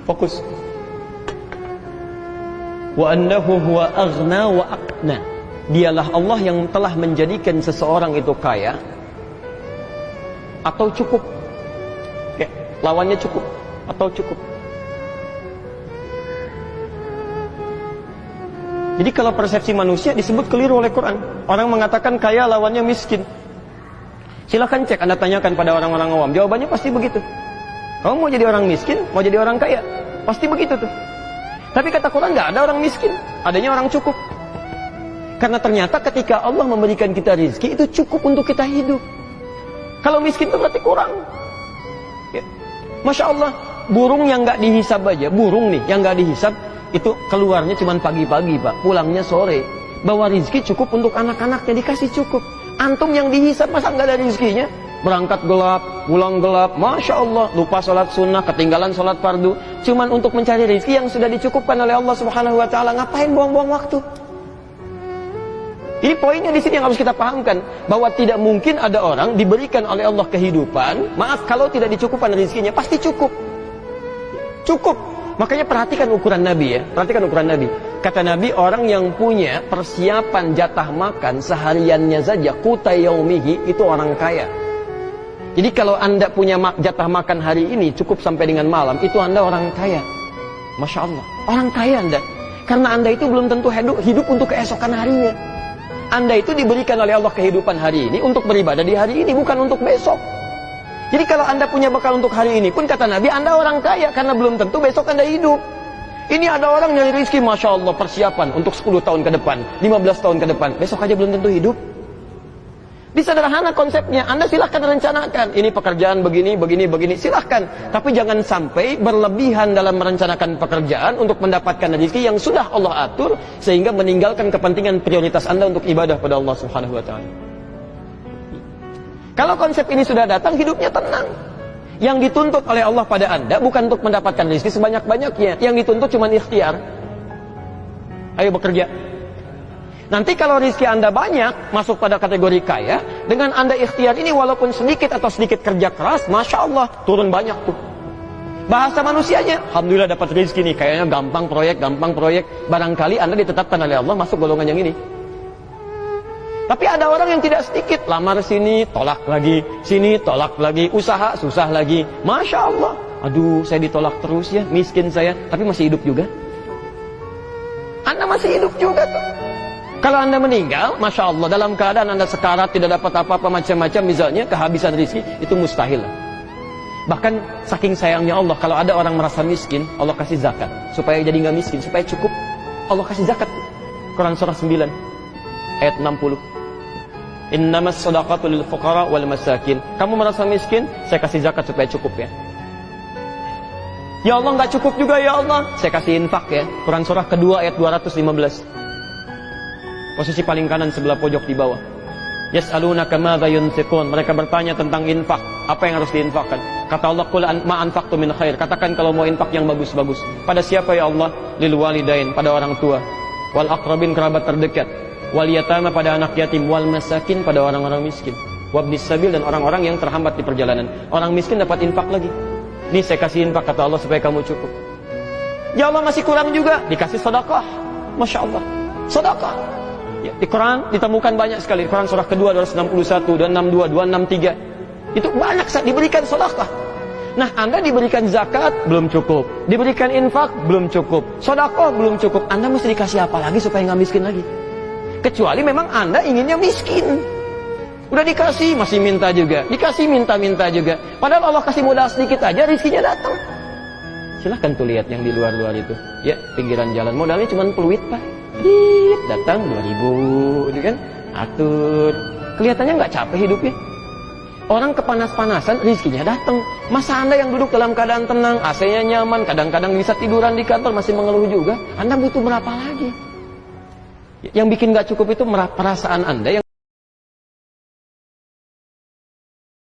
Fokus. Wa annahu huwa aghna wa aqna. Dialah Allah yang telah menjadikan seseorang itu kaya atau cukup. Oke, lawannya cukup atau cukup. Jadi kalau persepsi manusia disebut keliru oleh Quran. Orang mengatakan kaya lawannya miskin. Silahkan cek, Anda tanyakan pada orang-orang awam, jawabannya pasti begitu. Kamu mau jadi orang miskin, mau jadi orang kaya, pasti begitu tuh. Tapi kata Quran nggak ada orang miskin, adanya orang cukup. Karena ternyata ketika Allah memberikan kita rezeki itu cukup untuk kita hidup. Kalau miskin itu berarti kurang. Ya. Masya Allah, burung yang nggak dihisab aja, burung nih yang nggak dihisab itu keluarnya cuma pagi-pagi Pak, pulangnya sore. Bawa rezeki cukup untuk anak-anaknya, dikasih cukup. Antum yang dihisab masa nggak ada rezekinya? Berangkat gelap, pulang gelap, Masya Allah, lupa sholat sunnah, ketinggalan sholat fardu, cuman untuk mencari rezeki yang sudah dicukupkan oleh Allah Subhanahu Wa Taala. Ngapain buang-buang waktu? Ini poinnya di sini yang harus kita pahamkan, bahwa tidak mungkin ada orang diberikan oleh Allah kehidupan, maaf kalau tidak dicukupkan rezekinya, pasti cukup. Cukup. Makanya perhatikan ukuran Nabi ya, perhatikan ukuran Nabi. Kata Nabi, orang yang punya persiapan jatah makan sehariannya saja, quta yaumihi, itu orang kaya. Jadi kalau Anda punya jatah makan hari ini cukup sampai dengan malam, itu Anda orang kaya. Masya Allah, orang kaya Anda. Karena Anda itu belum tentu hidup untuk keesokan harinya. Anda itu diberikan oleh Allah kehidupan hari ini untuk beribadah di hari ini, bukan untuk besok. Jadi kalau Anda punya bekal untuk hari ini pun, kata Nabi, Anda orang kaya, karena belum tentu besok Anda hidup. Ini ada orang nyari rezeki, Masya Allah, persiapan untuk 10 tahun ke depan, 15 tahun ke depan, besok aja belum tentu hidup. Di sederhana konsepnya, Anda silahkan rencanakan, ini pekerjaan begini, begini, begini, silahkan. Tapi jangan sampai berlebihan dalam merencanakan pekerjaan untuk mendapatkan rezeki yang sudah Allah atur, sehingga meninggalkan kepentingan prioritas Anda untuk ibadah pada Allah Subhanahu Wa Taala. Kalau konsep ini sudah datang, hidupnya tenang. Yang dituntut oleh Allah pada Anda bukan untuk mendapatkan rezeki sebanyak-banyaknya. Yang dituntut cuma ikhtiar. Ayo bekerja. Nanti kalau rezeki Anda banyak, masuk pada kategori kaya, dengan Anda ikhtiar ini walaupun sedikit atau sedikit kerja keras, Masya Allah, turun banyak tuh. Bahasa manusianya, Alhamdulillah dapat rezeki nih, kayaknya gampang proyek. Barangkali Anda ditetapkan oleh Allah masuk golongan yang ini. Tapi ada orang yang tidak sedikit, lamar sini, tolak lagi, sini, tolak lagi, usaha, susah lagi. Masya Allah, aduh saya ditolak terus ya, miskin saya, tapi masih hidup juga. Anda masih hidup juga tuh. Kalau Anda meninggal, Masya Allah, dalam keadaan Anda sekarat, tidak dapat apa-apa macam-macam, misalnya kehabisan rezeki, itu mustahil. Bahkan saking sayangnya Allah, kalau ada orang merasa miskin, Allah kasih zakat, supaya jadi nggak miskin, supaya cukup. Allah kasih zakat. Quran surah 9 ayat 60. Innamas shadaqatu lil fuqara wal masakin. Kamu merasa miskin, saya kasih zakat supaya cukup ya. Ya Allah, nggak cukup juga ya Allah, saya kasih infak ya. Quran surah kedua ayat 215. Posisi paling kanan sebelah pojok di bawah. Yas'alunaka madza yunfiqun. Mereka bertanya tentang infak, apa yang harus diinfakkan. Kata Allah, qul ma anfaqtu min khair. Katakan kalau mau infak yang bagus-bagus. Pada siapa ya Allah? Lil walidain, pada orang tua. Wal aqrabin, kerabat terdekat. Wal yatama, pada anak yatim. Wal masakin, pada orang-orang miskin. Wabnis sabil, dan orang-orang yang terhambat di perjalanan. Orang miskin dapat infak lagi. Ini saya kasih infak, kata Allah, supaya kamu cukup. Ya Allah, masih kurang juga, dikasih sedekah. Masya Allah, sedekah. Ya, di Quran ditemukan banyak sekali. Quran surah kedua 261, 262, 263. Itu banyak diberikan sedekah. Nah, Anda diberikan zakat belum cukup, diberikan infak belum cukup, sedekah belum cukup. Anda mesti dikasih apa lagi supaya nggak miskin lagi? Kecuali memang Anda inginnya miskin. Udah dikasih masih minta juga, dikasih minta-minta juga. Padahal Allah kasih modal sedikit aja, rezekinya datang. Silahkan tuh lihat yang di luar-luar itu. Ya, pinggiran jalan modalnya cuma peluit Pak. Datang 2.000, gitu kan? Atur. Kelihatannya nggak capek hidupnya. Orang kepanas-panasan, rezekinya datang. Masa Anda yang duduk dalam keadaan tenang, AC-nya nyaman, kadang-kadang bisa tiduran di kantor masih mengeluh juga. Anda butuh berapa lagi? Yang bikin nggak cukup itu perasaan Anda yang